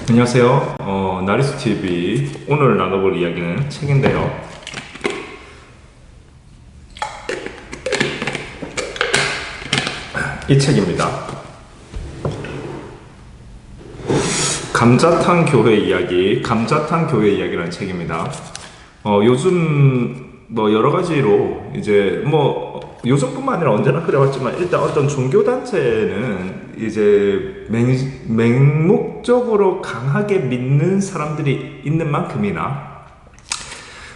안녕하세요. 나리수 TV 오늘 나눠볼 이야기는 책인데요. 이 책입니다. 감자탕 교회 이야기, 감자탕 교회 이야기라는 책입니다. 요즘 뭐 여러 가지로 이제 뭐 요즘뿐만 아니라 언제나 그래왔지만 일단 어떤 종교 단체는 이제 맹목적으로 강하게 믿는 사람들이 있는 만큼이나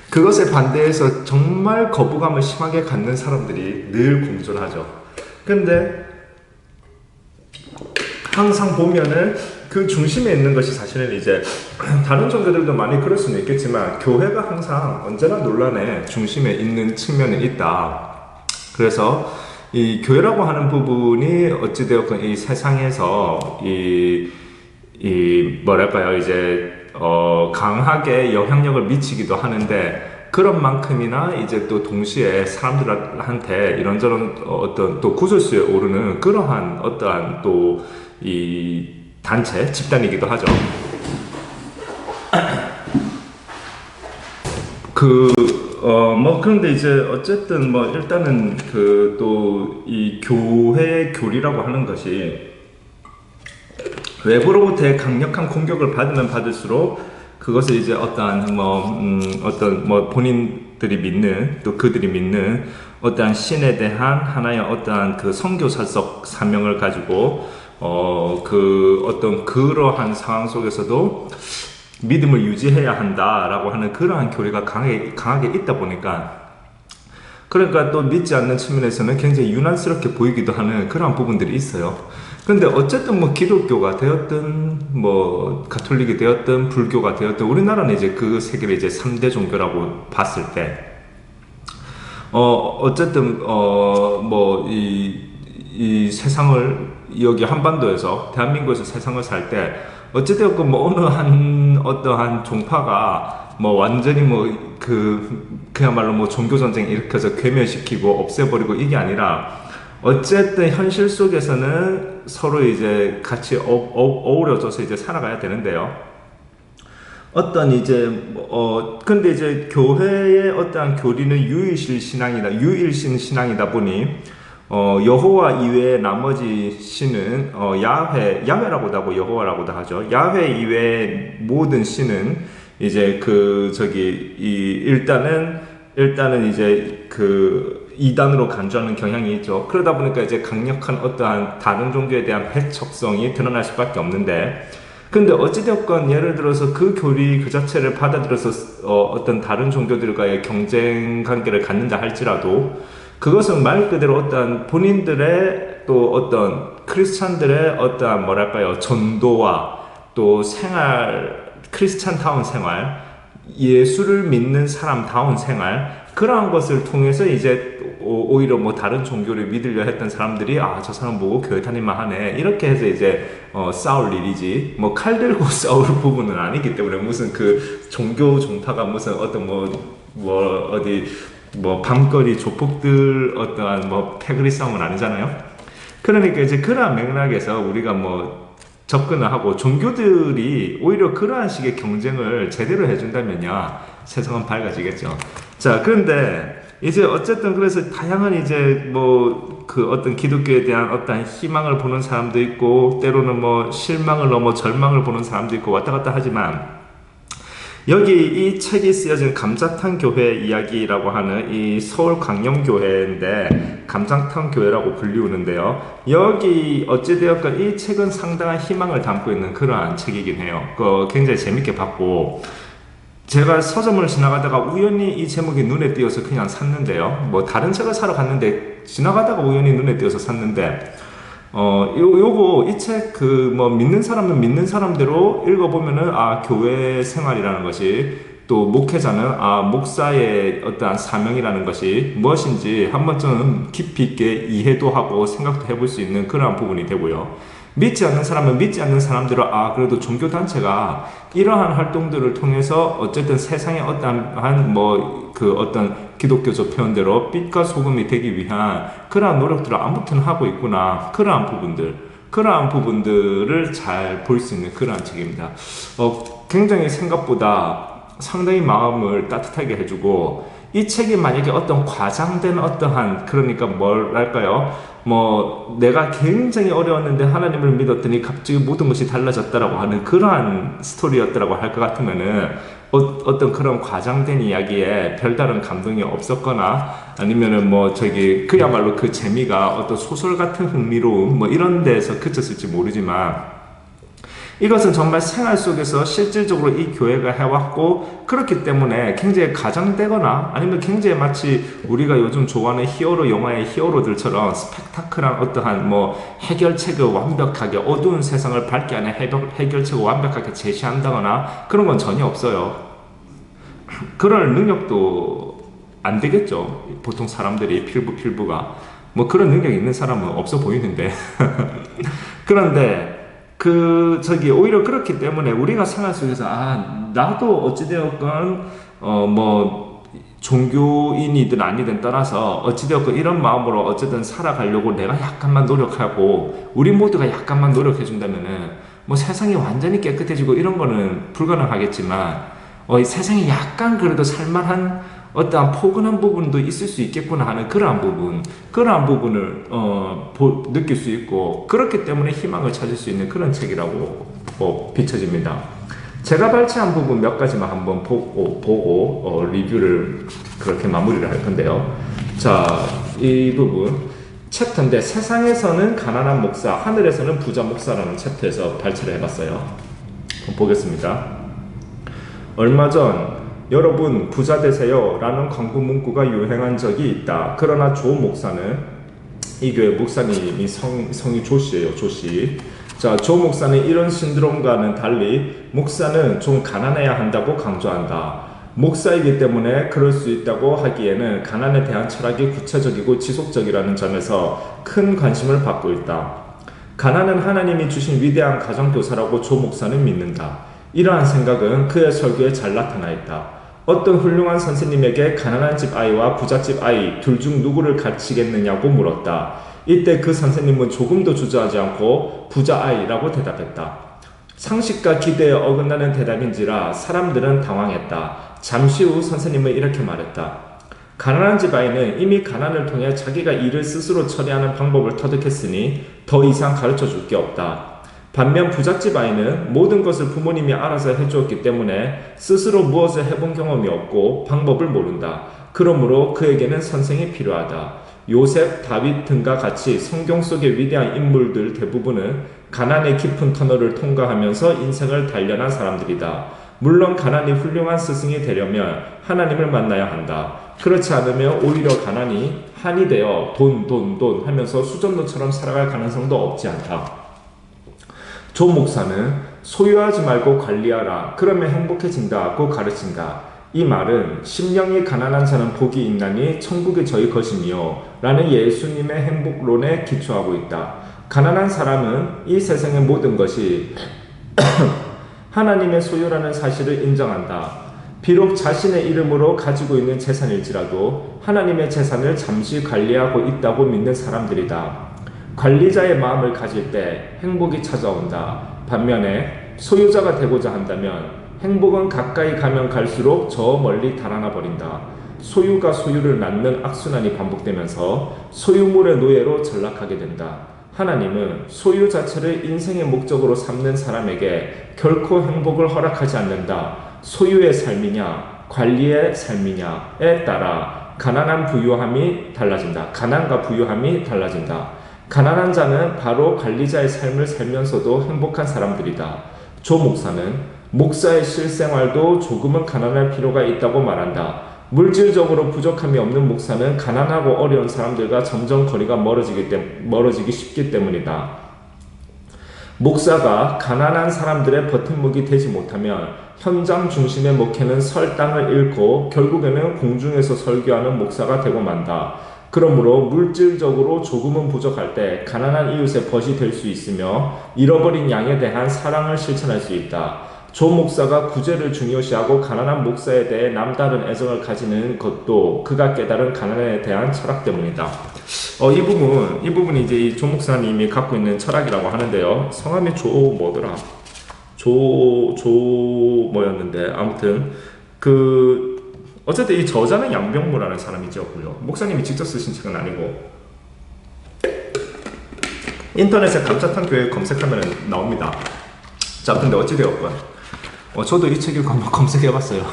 그것에 반대해서 정말 거부감을 심하게 갖는 사람들이 늘 공존하죠. 근데 항상 보면은 그 중심에 있는 것이 사실은 이제 다른 종교들도 많이 그럴 수는 있겠지만 교회가 항상 언제나 논란의 중심에 있는 측면이 있다. 그래서 이 교회라고 하는 부분이 어찌되었건 이 세상에서 이 뭐랄까요 이제 강하게 영향력을 미치기도 하는데 그런 만큼이나 이제 또 동시에 사람들한테 이런저런 어떤 또 구설수에 오르는 그러한 어떠한 또 이 단체, 집단이기도 하죠. 그런데 이제 어쨌든 뭐 일단은 그 또 이 교회 교리라고 하는 것이 외부로부터의 강력한 공격을 받으면 받을수록 그것을 이제 어떤 본인들이 믿는 또 그들이 믿는 어떠한 신에 대한 하나의 어떠한 그 선교사적 사명을 가지고 그러한 상황 속에서도 믿음을 유지해야 한다라고 하는 그러한 교리가 강하게 있다 보니까 그러니까 또 믿지 않는 측면에서는 굉장히 유난스럽게 보이기도 하는 그러한 부분들이 있어요. 근데 어쨌든 뭐 기독교가 되었든 뭐 가톨릭이 되었든 불교가 되었든 우리나라는 이제 그 세 개를 이제 3대 종교라고 봤을 때 어쨌든 이 세상을 여기 한반도에서 대한민국에서 세상을 살 때 어찌되었건 뭐 어느 한 어떠한 종파가 뭐 완전히 그야말로 뭐 종교 전쟁 일으켜서 괴멸시키고 없애버리고 이게 아니라 어쨌든 현실 속에서는 서로 이제 같이 어우러져서 이제 살아가야 되는데요. 근데 이제 교회의 어떠한 교리는 유일신 신앙이다 보니 여호와 이외의 나머지 신은 야훼라고도 하고 여호와라고도 하죠. 야훼 이외의 모든 신은 이제 일단은 이제 이단으로 간주하는 경향이 있죠. 그러다 보니까 이제 강력한 어떠한 다른 종교에 대한 배척성이 드러날 수밖에 없는데, 근데 어찌되었건 예를 들어서 그 교리 그 자체를 받아들여서 어떤 다른 종교들과의 경쟁 관계를 갖는다 할지라도 그것은 말 그대로 어떤 본인들의 또 어떤 크리스찬들의 어떠한 뭐랄까요 전도와 또 크리스찬다운 생활, 예수를 믿는 사람다운 생활, 그러한 것을 통해서 이제 오히려 뭐 다른 종교를 믿으려 했던 사람들이 저 사람 보고 교회 다니만 하네 이렇게 해서 이제 싸울 일이지 뭐 칼 들고 싸울 부분은 아니기 때문에 무슨 그 종교 종파가 무슨 어떤 밤거리 조폭들 어떠한 패거리 싸움은 아니잖아요. 그러니까 이제 그러한 맥락에서 우리가 접근을 하고 종교들이 오히려 그러한 식의 경쟁을 제대로 해준다면야 세상은 밝아지겠죠. 자, 그런데 이제 어쨌든 그래서 다양한 이제 어떤 기독교에 대한 어떤 희망을 보는 사람도 있고 때로는 실망을 넘어 절망을 보는 사람도 있고 왔다 갔다 하지만 여기 이 책이 쓰여진 감자탕 교회 이야기라고 하는 이 서울 광영교회인데 감자탕 교회라고 불리우는데요. 여기 어찌되었건 이 책은 상당한 희망을 담고 있는 그러한 책이긴 해요. 굉장히 재밌게 봤고 제가 서점을 지나가다가 우연히 이 제목이 눈에 띄어서 그냥 샀는데요. 다른 책을 사러 갔는데 지나가다가 우연히 눈에 띄어서 샀는데 이 책 믿는 사람은 믿는 사람대로 읽어보면은 교회 생활이라는 것이 또 목회자는 목사의 어떠한 사명이라는 것이 무엇인지 한 번쯤 깊이 있게 이해도 하고 생각도 해볼 수 있는 그러한 부분이 되고요. 믿지 않는 사람은 믿지 않는 사람대로 그래도 종교단체가 이러한 활동들을 통해서 어쨌든 세상에 어떠한 어떤 기독교적 표현대로 빛과 소금이 되기 위한 그러한 노력들을 아무튼 하고 있구나. 그러한 부분들. 그러한 부분들을 잘 볼 수 있는 그러한 책입니다. 굉장히 생각보다 상당히 마음을 따뜻하게 해주고, 이 책이 만약에 어떤 과장된 어떠한, 그러니까 뭐랄까요, 뭐 내가 굉장히 어려웠는데 하나님을 믿었더니 갑자기 모든 것이 달라졌다라고 하는 그러한 스토리였다라고 할 것 같으면은, 어떤 그런 과장된 이야기에 별다른 감동이 없었거나, 아니면은 뭐 저기 그야말로 그 재미가 어떤 소설 같은 흥미로움 뭐 이런 데서 그쳤을지 모르지만, 이것은 정말 생활 속에서 실질적으로 이 교회가 해왔고, 그렇기 때문에 굉장히 가장되거나 아니면 굉장히 마치 우리가 요즘 좋아하는 히어로 영화의 히어로들처럼 스펙타클한 어떠한 뭐 해결책을 완벽하게, 어두운 세상을 밝게 하는 해결책을 완벽하게 제시한다거나 그런 건 전혀 없어요. 그럴 능력도 안 되겠죠. 보통 사람들이 필부가 뭐 그런 능력이 있는 사람은 없어 보이는데 그런데 오히려 그렇기 때문에 우리가 생활 속에서, 나도 어찌되었건, 뭐, 종교인이든 아니든 떠나서 어찌되었건 이런 마음으로 어쨌든 살아가려고 내가 약간만 노력하고, 우리 모두가 약간만 노력해준다면은, 뭐 세상이 완전히 깨끗해지고 이런 거는 불가능하겠지만, 세상이 약간 그래도 살만한 어떠한 포근한 부분도 있을 수 있겠구나 하는 그러한 부분을 느낄 수 있고, 그렇기 때문에 희망을 찾을 수 있는 그런 책이라고 비춰집니다. 제가 발췌한 부분 몇 가지만 한번 보고 리뷰를 그렇게 마무리를 할 건데요. 자, 이 부분 챕터인데, 세상에서는 가난한 목사, 하늘에서는 부자 목사라는 챕터에서 발췌를 해봤어요. 한번 보겠습니다. 얼마 전 여러분 부자 되세요 라는 광고 문구가 유행한 적이 있다. 그러나 조 목사는, 이 교회 목사님이 성이 조씨예요. 조씨. 자, 조 목사는 이런 신드롬과는 달리 목사는 좀 가난해야 한다고 강조한다. 목사이기 때문에 그럴 수 있다고 하기에는 가난에 대한 철학이 구체적이고 지속적이라는 점에서 큰 관심을 받고 있다. 가난은 하나님이 주신 위대한 가정교사라고 조 목사는 믿는다. 이러한 생각은 그의 설교에 잘 나타나 있다. 어떤 훌륭한 선생님에게 가난한 집 아이와 부잣집 아이 둘 중 누구를 가르치겠느냐고 물었다. 이때 그 선생님은 조금도 주저하지 않고 부자 아이라고 대답했다. 상식과 기대에 어긋나는 대답인지라 사람들은 당황했다. 잠시 후 선생님은 이렇게 말했다. 가난한 집 아이는 이미 가난을 통해 자기가 일을 스스로 처리하는 방법을 터득했으니 더 이상 가르쳐 줄 게 없다. 반면 부잣집 아이는 모든 것을 부모님이 알아서 해주었기 때문에 스스로 무엇을 해본 경험이 없고 방법을 모른다. 그러므로 그에게는 선생이 필요하다. 요셉, 다윗 등과 같이 성경 속의 위대한 인물들 대부분은 가난의 깊은 터널을 통과하면서 인생을 단련한 사람들이다. 물론 가난이 훌륭한 스승이 되려면 하나님을 만나야 한다. 그렇지 않으면 오히려 가난이 한이 되어 돈 하면서 수전노처럼 살아갈 가능성도 없지 않다. 조 목사는 소유하지 말고 관리하라. 그러면 행복해진다고 가르친다. 이 말은 심령이 가난한 자는 복이 있나니 천국이 저희 것이며 라는 예수님의 행복론에 기초하고 있다. 가난한 사람은 이 세상의 모든 것이 하나님의 소유라는 사실을 인정한다. 비록 자신의 이름으로 가지고 있는 재산일지라도 하나님의 재산을 잠시 관리하고 있다고 믿는 사람들이다. 관리자의 마음을 가질 때 행복이 찾아온다. 반면에 소유자가 되고자 한다면 행복은 가까이 가면 갈수록 저 멀리 달아나 버린다. 소유가 소유를 낳는 악순환이 반복되면서 소유물의 노예로 전락하게 된다. 하나님은 소유 자체를 인생의 목적으로 삼는 사람에게 결코 행복을 허락하지 않는다. 소유의 삶이냐 관리의 삶이냐에 따라 가난과 부유함이 달라진다. 가난한 자는 바로 관리자의 삶을 살면서도 행복한 사람들이다. 조 목사는 목사의 실생활도 조금은 가난할 필요가 있다고 말한다. 물질적으로 부족함이 없는 목사는 가난하고 어려운 사람들과 점점 거리가 멀어지기 쉽기 때문이다. 목사가 가난한 사람들의 버팀목이 되지 못하면 현장 중심의 목회는 설 땅을 잃고 결국에는 공중에서 설교하는 목사가 되고 만다. 그러므로 물질적으로 조금은 부족할 때 가난한 이웃의 벗이 될 수 있으며 잃어버린 양에 대한 사랑을 실천할 수 있다. 조 목사가 구제를 중요시하고 가난한 목사에 대해 남다른 애정을 가지는 것도 그가 깨달은 가난에 대한 철학 때문이다. 이 부분이 이제 이 조 목사님이 갖고 있는 철학이라고 하는데요. 성함이 뭐더라? 뭐였는데, 아무튼, 어쨌든 이 저자는 양병무라는 사람이 지었고요. 목사님이 직접 쓰신 책은 아니고, 인터넷에 감자탕 교회 검색하면 나옵니다. 자, 근데 어찌되었건, 저도 이 책을 한번 검색해봤어요.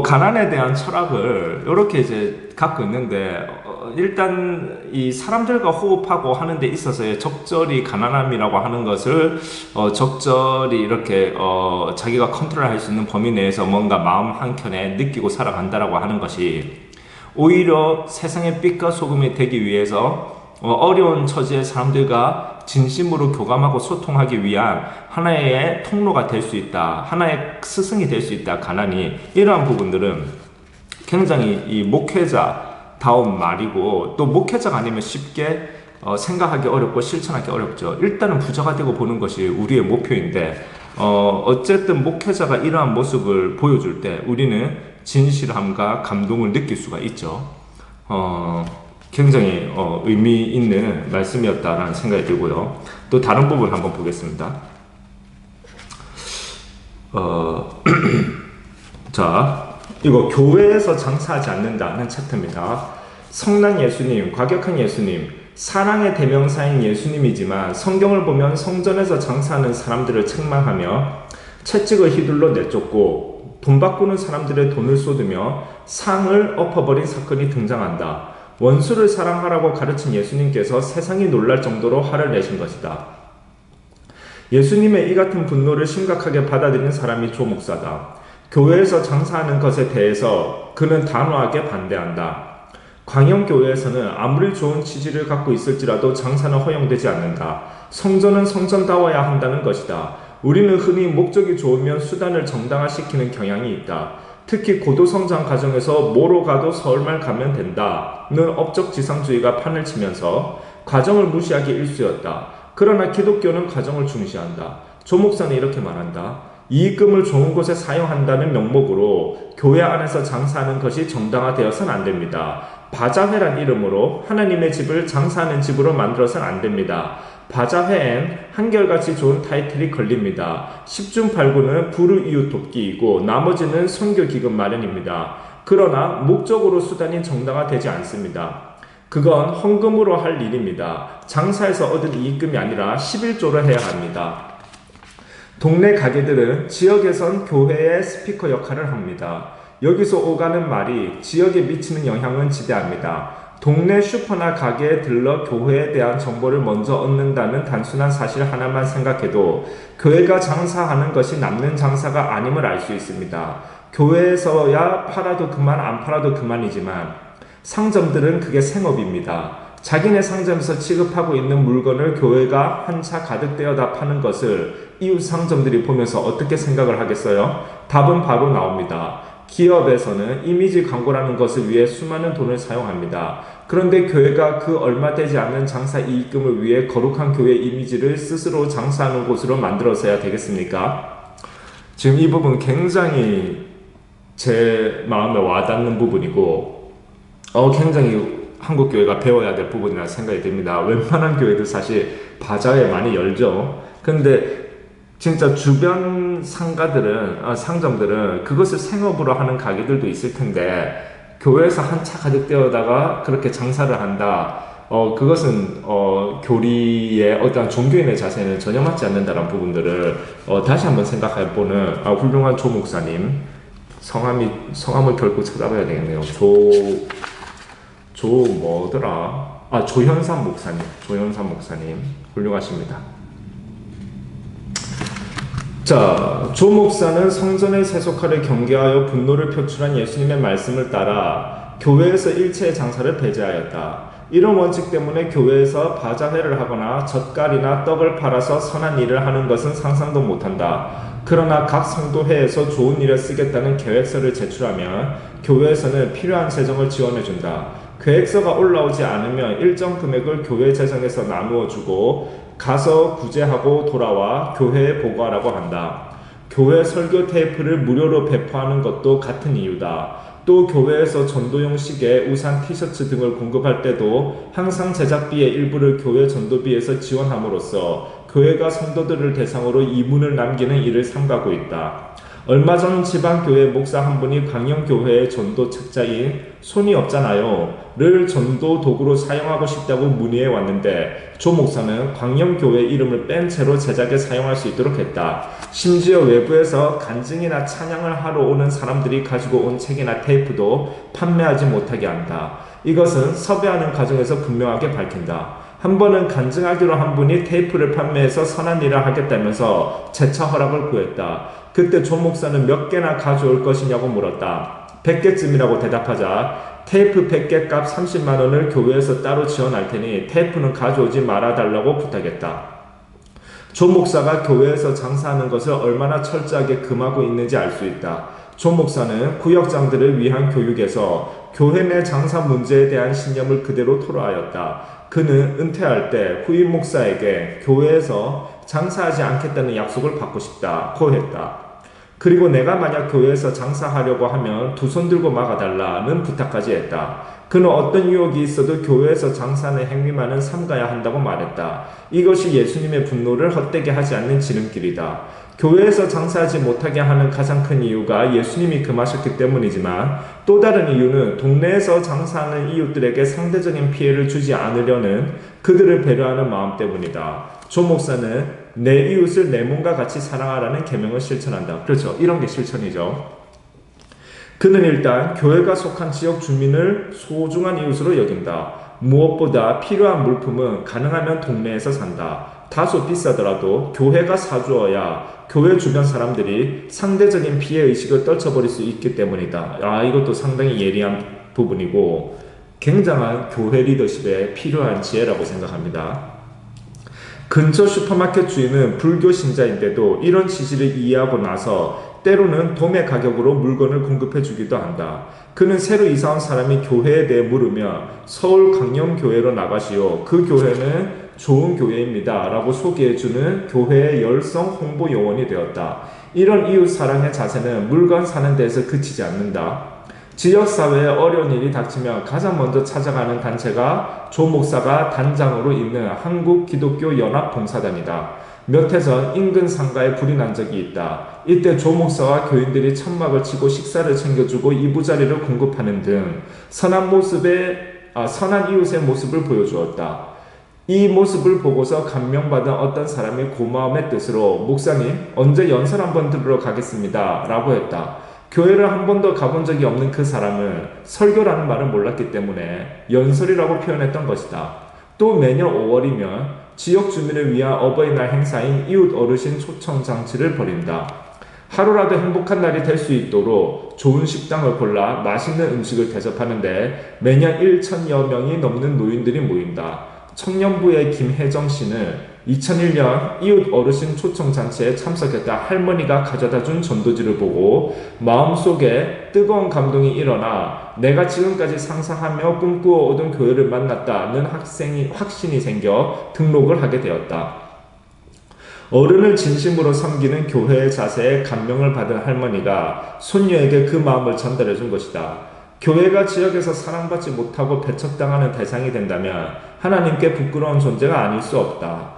가난에 대한 철학을 이렇게 이제 갖고 있는데, 일단 이 사람들과 호흡하고 하는 데 있어서의 적절히 가난함이라고 하는 것을 적절히 이렇게 자기가 컨트롤할 수 있는 범위 내에서 뭔가 마음 한켠에 느끼고 살아간다라고 하는 것이 오히려 세상의 빛과 소금이 되기 위해서 어려운 처지의 사람들과 진심으로 교감하고 소통하기 위한 하나의 통로가 될 수 있다. 하나의 스승이 될 수 있다. 가난이. 이러한 부분들은 굉장히 이 목회자다운 말이고, 또 목회자가 아니면 쉽게 생각하기 어렵고 실천하기 어렵죠. 일단은 부자가 되고 보는 것이 우리의 목표인데, 어쨌든 목회자가 이러한 모습을 보여줄 때 우리는 진실함과 감동을 느낄 수가 있죠. 굉장히 의미 있는 말씀이었다라는 생각이 들고요. 또 다른 부분 한번 보겠습니다. 자, 이거 교회에서 장사하지 않는다는 챕터입니다. 성난 예수님, 과격한 예수님, 사랑의 대명사인 예수님이지만 성경을 보면 성전에서 장사하는 사람들을 책망하며 채찍을 휘둘러 내쫓고 돈 바꾸는 사람들의 돈을 쏟으며 상을 엎어버린 사건이 등장한다. 원수를 사랑하라고 가르친 예수님께서 세상이 놀랄 정도로 화를 내신 것이다. 예수님의 이 같은 분노를 심각하게 받아들인 사람이 조 목사다. 교회에서 장사하는 것에 대해서 그는 단호하게 반대한다. 광영교회에서는 아무리 좋은 취지를 갖고 있을지라도 장사는 허용되지 않는다. 성전은 성전다워야 한다는 것이다. 우리는 흔히 목적이 좋으면 수단을 정당화시키는 경향이 있다. 특히 고도성장 과정에서 뭐로 가도 서울만 가면 된다는 업적지상주의가 판을 치면서 과정을 무시하기 일쑤였다. 그러나 기독교는 과정을 중시한다. 조 목사는 이렇게 말한다. 이익금을 좋은 곳에 사용한다는 명목으로 교회 안에서 장사하는 것이 정당화되어서는 안 됩니다. 바자회란 이름으로 하나님의 집을 장사하는 집으로 만들어서는 안 됩니다. 바자회엔 한결같이 좋은 타이틀이 걸립니다. 10중 8구는 불우 이웃 돕기이고 나머지는 선교 기금 마련입니다. 그러나 목적으로 수단이 정당화되지 않습니다. 그건 헌금으로 할 일입니다. 장사에서 얻은 이익금이 아니라 11조를 해야 합니다. 동네 가게들은 지역에선 교회의 스피커 역할을 합니다. 여기서 오가는 말이 지역에 미치는 영향은 지대합니다. 동네 슈퍼나 가게에 들러 교회에 대한 정보를 먼저 얻는다는 단순한 사실 하나만 생각해도 교회가 장사하는 것이 남는 장사가 아님을 알 수 있습니다. 교회에서야 팔아도 그만 안 팔아도 그만이지만 상점들은 그게 생업입니다. 자기네 상점에서 취급하고 있는 물건을 교회가 한 차 가득 떼어다 파는 것을 이웃 상점들이 보면서 어떻게 생각을 하겠어요? 답은 바로 나옵니다. 기업에서는 이미지 광고라는 것을 위해 수많은 돈을 사용합니다. 그런데 교회가 그 얼마 되지 않는 장사 이익금을 위해 거룩한 교회 이미지를 스스로 장사하는 곳으로 만들어서야 되겠습니까? 지금 이 부분 굉장히 제 마음에 와닿는 부분이고 굉장히 한국 교회가 배워야 될 부분이라 생각이 듭니다. 웬만한 교회도 사실 바자회 많이 열죠. 근데 진짜 주변 상점들은 그것을 생업으로 하는 가게들도 있을 텐데 교회에서 한 차 가득 떼어다가 그렇게 장사를 한다. 그것은 교리의 어떤 종교인의 자세는 전혀 맞지 않는다는 부분들을 다시 한번 생각해보는 훌륭한 조 목사님 성함을 결국 찾아봐야 되겠네요. 조현삼 목사님 훌륭하십니다. 자, 조 목사는 성전의 세속화를 경계하여 분노를 표출한 예수님의 말씀을 따라 교회에서 일체의 장사를 배제하였다. 이런 원칙 때문에 교회에서 바자회를 하거나 젓갈이나 떡을 팔아서 선한 일을 하는 것은 상상도 못한다. 그러나 각 성도회에서 좋은 일에 쓰겠다는 계획서를 제출하면 교회에서는 필요한 재정을 지원해준다. 계획서가 올라오지 않으면 일정 금액을 교회 재정에서 나누어 주고 가서 구제하고 돌아와 교회에 보고하라고 한다. 교회 설교 테이프를 무료로 배포하는 것도 같은 이유다. 또 교회에서 전도용 시계, 우산, 티셔츠 등을 공급할 때도 항상 제작비의 일부를 교회 전도비에서 지원함으로써 교회가 성도들을 대상으로 이문을 남기는 일을 삼가고 있다. 얼마 전 지방교회 목사 한 분이 광영교회의 전도 책자인 손이 없잖아요 를 전도 도구로 사용하고 싶다고 문의해 왔는데 조 목사는 광영교회 이름을 뺀 채로 제작에 사용할 수 있도록 했다. 심지어 외부에서 간증이나 찬양을 하러 오는 사람들이 가지고 온 책이나 테이프도 판매하지 못하게 한다. 이것은 섭외하는 과정에서 분명하게 밝힌다. 한 번은 간증하기로 한 분이 테이프를 판매해서 선한 일을 하겠다면서 재차 허락을 구했다. 그때 조 목사는 몇 개나 가져올 것이냐고 물었다. 100개쯤이라고 대답하자 테이프 100개 값 30만 원을 교회에서 따로 지원할 테니 테이프는 가져오지 말아달라고 부탁했다. 조 목사가 교회에서 장사하는 것을 얼마나 철저하게 금하고 있는지 알 수 있다. 조 목사는 구역장들을 위한 교육에서 교회 내 장사 문제에 대한 신념을 그대로 토로하였다. 그는 은퇴할 때 후임 목사에게 교회에서 장사하지 않겠다는 약속을 받고 싶다고 했다. 그리고 내가 만약 교회에서 장사하려고 하면 두 손 들고 막아달라는 부탁까지 했다. 그는 어떤 유혹이 있어도 교회에서 장사하는 행위만은 삼가야 한다고 말했다. 이것이 예수님의 분노를 헛되게 하지 않는 지름길이다. 교회에서 장사하지 못하게 하는 가장 큰 이유가 예수님이 금하셨기 때문이지만 또 다른 이유는 동네에서 장사하는 이웃들에게 상대적인 피해를 주지 않으려는 그들을 배려하는 마음 때문이다. 조 목사는 내 이웃을 내 몸과 같이 사랑하라는 계명을 실천한다. 그렇죠. 이런 게 실천이죠. 그는 일단 교회가 속한 지역 주민을 소중한 이웃으로 여긴다. 무엇보다 필요한 물품은 가능하면 동네에서 산다. 다소 비싸더라도 교회가 사주어야 교회 주변 사람들이 상대적인 피해의식을 떨쳐버릴 수 있기 때문이다. 이것도 상당히 예리한 부분이고 굉장한 교회 리더십에 필요한 지혜라고 생각합니다. 근처 슈퍼마켓 주인은 불교 신자인데도 이런 지시를 이해하고 나서 때로는 도매 가격으로 물건을 공급해 주기도 한다. 그는 새로 이사온 사람이 교회에 대해 물으며 서울 광영교회로 나가시오. 그 교회는 좋은 교회입니다. 라고 소개해주는 교회의 열성 홍보 요원이 되었다. 이런 이웃 사랑의 자세는 물건 사는 데에서 그치지 않는다. 지역사회에 어려운 일이 닥치면 가장 먼저 찾아가는 단체가 조 목사가 단장으로 있는 한국기독교연합봉사단이다. 몇 해 전 인근 상가에 불이 난 적이 있다. 이때 조 목사와 교인들이 천막을 치고 식사를 챙겨주고 이부자리를 공급하는 등 선한 이웃의 모습을 보여주었다. 이 모습을 보고서 감명받은 어떤 사람이 고마움의 뜻으로 목사님 언제 연설 한번 들으러 가겠습니다 라고 했다. 교회를 한 번도 가본 적이 없는 그 사람은 설교라는 말을 몰랐기 때문에 연설이라고 표현했던 것이다. 또 매년 5월이면 지역 주민을 위한 어버이날 행사인 이웃 어르신 초청 장치를 벌인다. 하루라도 행복한 날이 될 수 있도록 좋은 식당을 골라 맛있는 음식을 대접하는데 매년 1,000여 명이 넘는 노인들이 모인다. 청년부의 김혜정 씨는 2001년 이웃 어르신 초청잔치에 참석했다 할머니가 가져다준 전도지를 보고 마음속에 뜨거운 감동이 일어나 내가 지금까지 상상하며 꿈꾸어 오던 교회를 만났다는 확신이 생겨 등록을 하게 되었다. 어른을 진심으로 섬기는 교회의 자세에 감명을 받은 할머니가 손녀에게 그 마음을 전달해 준 것이다. 교회가 지역에서 사랑받지 못하고 배척당하는 대상이 된다면 하나님께 부끄러운 존재가 아닐 수 없다.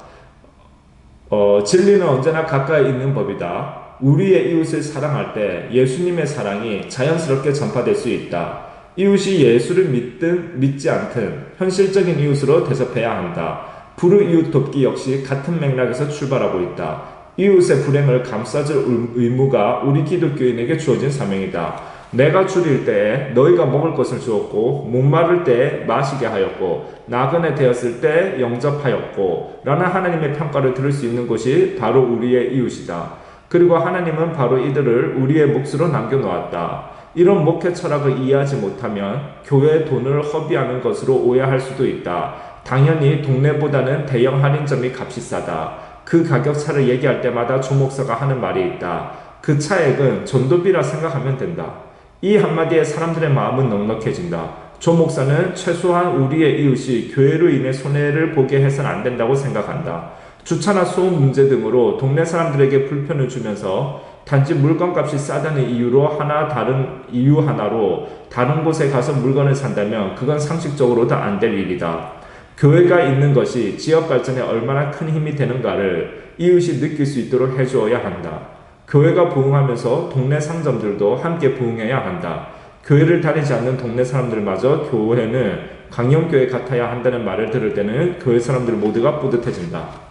진리는 언제나 가까이 있는 법이다. 우리의 이웃을 사랑할 때 예수님의 사랑이 자연스럽게 전파될 수 있다. 이웃이 예수를 믿든 믿지 않든 현실적인 이웃으로 대접해야 한다. 불우이웃 돕기 역시 같은 맥락에서 출발하고 있다. 이웃의 불행을 감싸줄 의무가 우리 기독교인에게 주어진 사명이다. 내가 줄일 때에 너희가 먹을 것을 주었고 목마를 때에 마시게 하였고 나그네 되었을 때 영접하였고 라는 하나님의 평가를 들을 수 있는 곳이 바로 우리의 이웃이다. 그리고 하나님은 바로 이들을 우리의 몫으로 남겨놓았다. 이런 목회 철학을 이해하지 못하면 교회의 돈을 허비하는 것으로 오해할 수도 있다. 당연히 동네보다는 대형 할인점이 값이 싸다. 그 가격차를 얘기할 때마다 조 목사가 하는 말이 있다. 그 차액은 전도비라 생각하면 된다. 이 한마디에 사람들의 마음은 넉넉해진다. 조 목사는 최소한 우리의 이웃이 교회로 인해 손해를 보게 해서는 안 된다고 생각한다. 주차나 소음 문제 등으로 동네 사람들에게 불편을 주면서 단지 물건값이 싸다는 다른 이유 하나로 다른 곳에 가서 물건을 산다면 그건 상식적으로도 안 될 일이다. 교회가 있는 것이 지역 발전에 얼마나 큰 힘이 되는가를 이웃이 느낄 수 있도록 해주어야 한다. 교회가 부흥하면서 동네 상점들도 함께 부흥해야 한다. 교회를 다니지 않는 동네 사람들마저 교회는 강영교회 같아야 한다는 말을 들을 때는 교회 사람들 모두가 뿌듯해진다.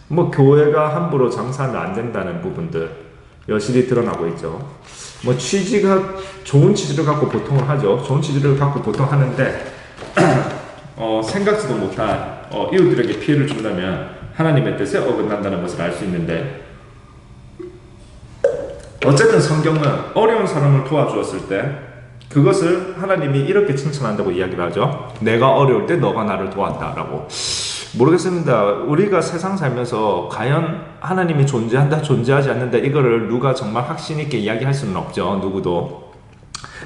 뭐 교회가 함부로 장사하면 안 된다는 부분들 여실히 드러나고 있죠. 뭐 취지가 좋은 취지를 갖고 보통 하죠. 좋은 취지를 갖고 보통 하는데 생각지도 못한 이웃들에게 피해를 준다면 하나님의 뜻에 어긋난다는 것을 알 수 있는데, 어쨌든 성경은 어려운 사람을 도와주었을 때 그것을 하나님이 이렇게 칭찬한다고 이야기를 하죠. 내가 어려울 때 너가 나를 도왔다라고. 모르겠습니다. 우리가 세상 살면서 과연 하나님이 존재한다, 존재하지 않는다, 이거를 누가 정말 확신 있게 이야기할 수는 없죠. 누구도.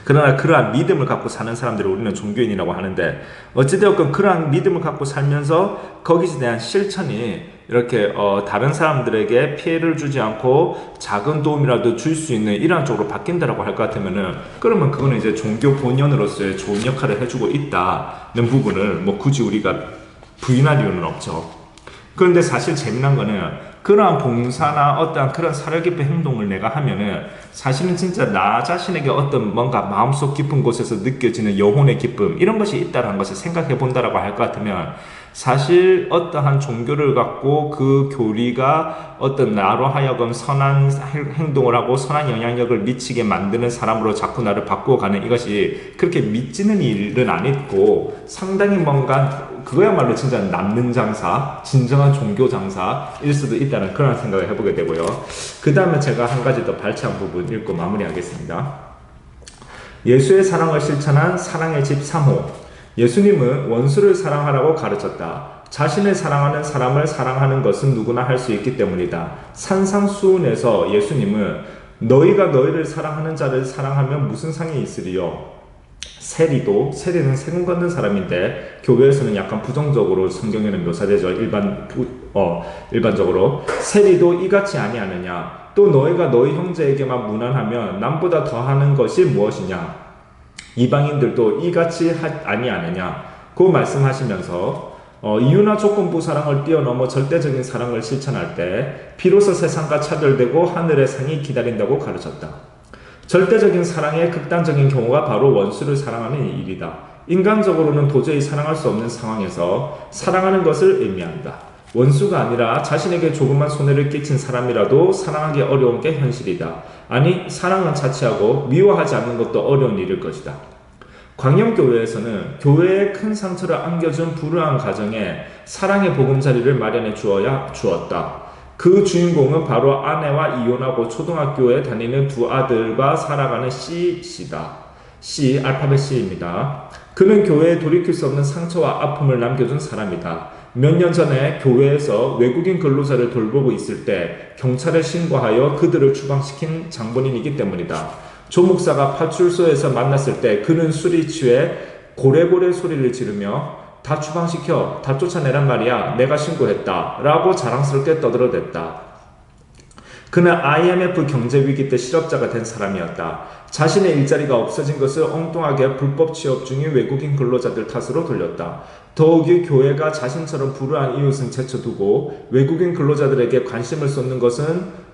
그러나 그러한 믿음을 갖고 사는 사람들을 우리는 종교인이라고 하는데, 어찌되었건 그러한 믿음을 갖고 살면서 거기에 대한 실천이 이렇게 다른 사람들에게 피해를 주지 않고 작은 도움이라도 줄 수 있는 이러한 쪽으로 바뀐다라고 할 것 같으면은, 그러면 그거는 이제 종교 본연으로서의 좋은 역할을 해주고 있다는 부분을 뭐 굳이 우리가 부인할 이유는 없죠. 그런데 사실 재미난 거는 그러한 봉사나 어떠한 그런 사려 깊은 행동을 내가 하면은 사실은 진짜 나 자신에게 어떤 뭔가 마음속 깊은 곳에서 느껴지는 영혼의 기쁨, 이런 것이 있다는 것을 생각해 본다라고 할 것 같으면, 사실 어떠한 종교를 갖고 그 교리가 어떤 나로 하여금 선한 행동을 하고 선한 영향력을 미치게 만드는 사람으로 자꾸 나를 바꾸어가는 이것이 그렇게 믿지는 일은 아니고, 상당히 뭔가 그거야말로 진짜 남는 장사, 진정한 종교 장사일 수도 있다는 그런 생각을 해보게 되고요. 그 다음에 제가 한 가지 더 발췌한 부분 읽고 마무리하겠습니다. 예수의 사랑을 실천한 사랑의 집 3호. 예수님은 원수를 사랑하라고 가르쳤다. 자신을 사랑하는 사람을 사랑하는 것은 누구나 할 수 있기 때문이다. 산상수훈에서 예수님은 너희가 너희를 사랑하는 자를 사랑하면 무슨 상이 있으리요? 세리는 세금 걷는 사람인데 교회에서는 약간 부정적으로 성경에는 묘사되죠. 일반적으로 세리도 이같이 아니하느냐? 또 너희가 너희 형제에게만 무난하면 남보다 더하는 것이 무엇이냐? 이방인들도 이같이 아니하느냐? 그 말씀하시면서 이유나 조건부 사랑을 뛰어넘어 절대적인 사랑을 실천할 때 비로소 세상과 차별되고 하늘의 상이 기다린다고 가르쳤다. 절대적인 사랑의 극단적인 경우가 바로 원수를 사랑하는 일이다. 인간적으로는 도저히 사랑할 수 없는 상황에서 사랑하는 것을 의미한다. 원수가 아니라 자신에게 조그만 손해를 끼친 사람이라도 사랑하기 어려운 게 현실이다. 아니, 사랑은 자취하고 미워하지 않는 것도 어려운 일일 것이다. 광영교회에서는 교회에 큰 상처를 안겨준 불우한 가정에 사랑의 보금자리를 마련해 주었다. 그 주인공은 바로 아내와 이혼하고 초등학교에 다니는 두 아들과 살아가는 C씨다. C, 알파벳 C입니다. 그는 교회에 돌이킬 수 없는 상처와 아픔을 남겨준 사람이다. 몇 년 전에 교회에서 외국인 근로자를 돌보고 있을 때 경찰에 신고하여 그들을 추방시킨 장본인이기 때문이다. 조 목사가 파출소에서 만났을 때 그는 술이 취해 고래고래 소리를 지르며 다 추방시켜, 다 쫓아내란 말이야, 내가 신고했다 라고 자랑스럽게 떠들어댔다. 그는 IMF 경제위기 때 실업자가 된 사람이었다. 자신의 일자리가 없어진 것을 엉뚱하게 불법 취업 중인 외국인 근로자들 탓으로 돌렸다. 더욱이 교회가 자신처럼 불우한 이웃은 제쳐두고 외국인 근로자들에게 관심을 쏟는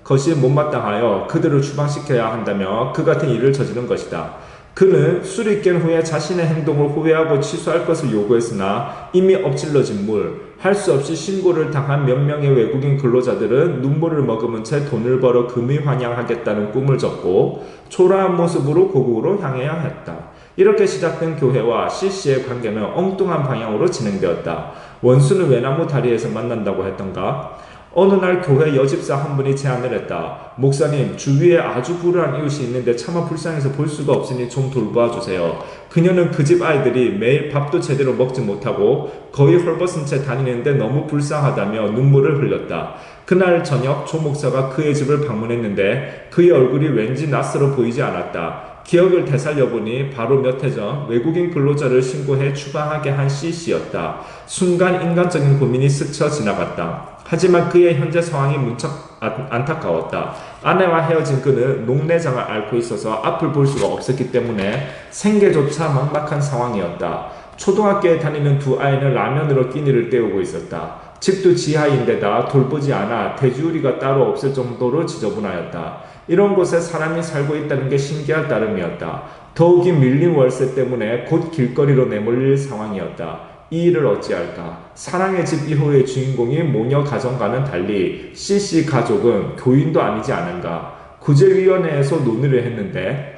것이 못마땅하여 그들을 추방시켜야 한다며 그 같은 일을 저지른 것이다. 그는 술이 깬 후에 자신의 행동을 후회하고 취소할 것을 요구했으나 이미 엎질러진 물, 할 수 없이 신고를 당한 몇 명의 외국인 근로자들은 눈물을 머금은 채 돈을 벌어 금이 환영하겠다는 꿈을 졌고 초라한 모습으로 고국으로 향해야 했다. 이렇게 시작된 교회와 CC의 관계는 엉뚱한 방향으로 진행되었다. 원수는 외나무 다리에서 만난다고 했던가? 어느 날 교회 여집사 한 분이 제안을 했다. 목사님, 주위에 아주 불우한 이웃이 있는데 차마 불쌍해서 볼 수가 없으니 좀 돌보아 주세요. 그녀는 그 집 아이들이 매일 밥도 제대로 먹지 못하고 거의 헐벗은 채 다니는데 너무 불쌍하다며 눈물을 흘렸다. 그날 저녁 조 목사가 그의 집을 방문했는데 그의 얼굴이 왠지 낯설어 보이지 않았다. 기억을 되살려보니 바로 몇 해 전 외국인 근로자를 신고해 추방하게 한 C씨였다. 순간 인간적인 고민이 스쳐 지나갔다. 하지만 그의 현재 상황이 무척 안타까웠다. 아내와 헤어진 그는 녹내장을 앓고 있어서 앞을 볼 수가 없었기 때문에 생계조차 막막한 상황이었다. 초등학교에 다니는 두 아이는 라면으로 끼니를 때우고 있었다. 집도 지하인데다 돌보지 않아 돼지우리가 따로 없을 정도로 지저분하였다. 이런 곳에 사람이 살고 있다는 게 신기할 따름이었다. 더욱이 밀린 월세 때문에 곧 길거리로 내몰릴 상황이었다. 이 일을 어찌할까? 사랑의 집 1호의 주인공인 모녀 가정과는 달리 CC 가족은 교인도 아니지 않은가? 구제위원회에서 논의를 했는데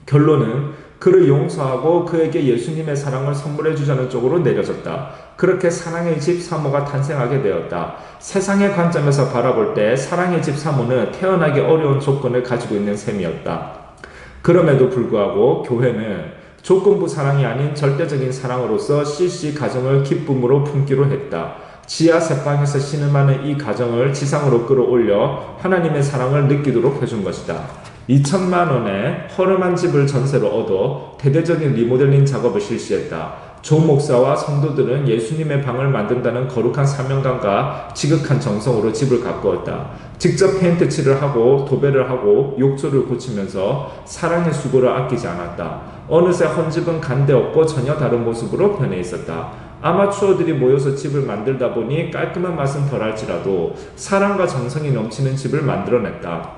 결론은 그를 용서하고 그에게 예수님의 사랑을 선물해주자는 쪽으로 내려졌다. 그렇게 사랑의 집 사모가 탄생하게 되었다. 세상의 관점에서 바라볼 때 사랑의 집 사모는 태어나기 어려운 조건을 가지고 있는 셈이었다. 그럼에도 불구하고 교회는 조건부 사랑이 아닌 절대적인 사랑으로서 CC 가정을 기쁨으로 품기로 했다. 지하 새방에서 신음하는 이 가정을 지상으로 끌어올려 하나님의 사랑을 느끼도록 해준 것이다. 2천만 원에 허름한 집을 전세로 얻어 대대적인 리모델링 작업을 실시했다. 조 목사와 성도들은 예수님의 방을 만든다는 거룩한 사명감과 지극한 정성으로 집을 가꾸었다. 직접 페인트 칠을 하고 도배를 하고 욕조를 고치면서 사랑의 수고를 아끼지 않았다. 어느새 헌집은 간데없고 전혀 다른 모습으로 변해 있었다. 아마추어들이 모여서 집을 만들다 보니 깔끔한 맛은 덜할지라도 사랑과 정성이 넘치는 집을 만들어냈다.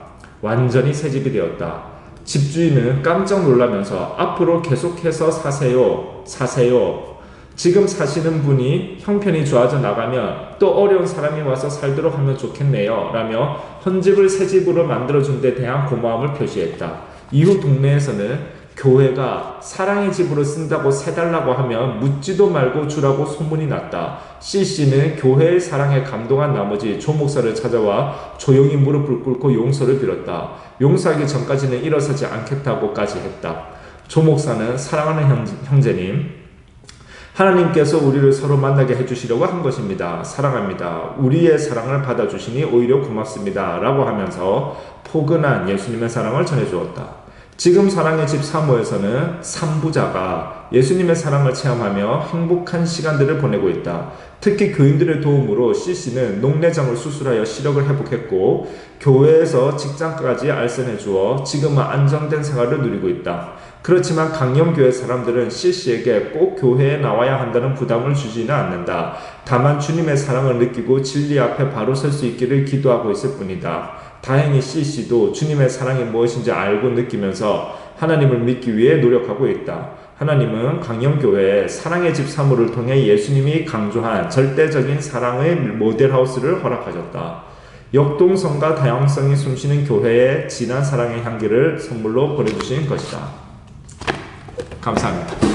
완전히 새 집이 되었다. 집주인은 깜짝 놀라면서 앞으로 계속해서 사세요. 지금 사시는 분이 형편이 좋아져 나가면 또 어려운 사람이 와서 살도록 하면 좋겠네요. 라며 헌집을 새 집으로 만들어준 데 대한 고마움을 표시했다. 이후 동네에서는 교회가 사랑의 집으로 쓴다고 세달라고 하면 묻지도 말고 주라고 소문이 났다. CC는 교회의 사랑에 감동한 나머지 조 목사를 찾아와 조용히 무릎을 꿇고 용서를 빌었다. 용서하기 전까지는 일어서지 않겠다고까지 했다. 조 목사는 사랑하는 형제님, 하나님께서 우리를 서로 만나게 해주시려고 한 것입니다. 사랑합니다. 우리의 사랑을 받아주시니 오히려 고맙습니다. 라고 하면서 포근한 예수님의 사랑을 전해주었다. 지금 사랑의 집 사모에서는 3부자가 예수님의 사랑을 체험하며 행복한 시간들을 보내고 있다. 특히 교인들의 도움으로 CC는 녹내장을 수술하여 시력을 회복했고 교회에서 직장까지 알선해 주어 지금은 안정된 생활을 누리고 있다. 그렇지만 강령교회 사람들은 CC에게 꼭 교회에 나와야 한다는 부담을 주지는 않는다. 다만 주님의 사랑을 느끼고 진리 앞에 바로 설 수 있기를 기도하고 있을 뿐이다. 다행히 CC도 주님의 사랑이 무엇인지 알고 느끼면서 하나님을 믿기 위해 노력하고 있다. 하나님은 강령교회에 사랑의 집 사모를 통해 예수님이 강조한 절대적인 사랑의 모델하우스를 허락하셨다. 역동성과 다양성이 숨쉬는 교회에 진한 사랑의 향기를 선물로 보내주신 것이다. 감사합니다.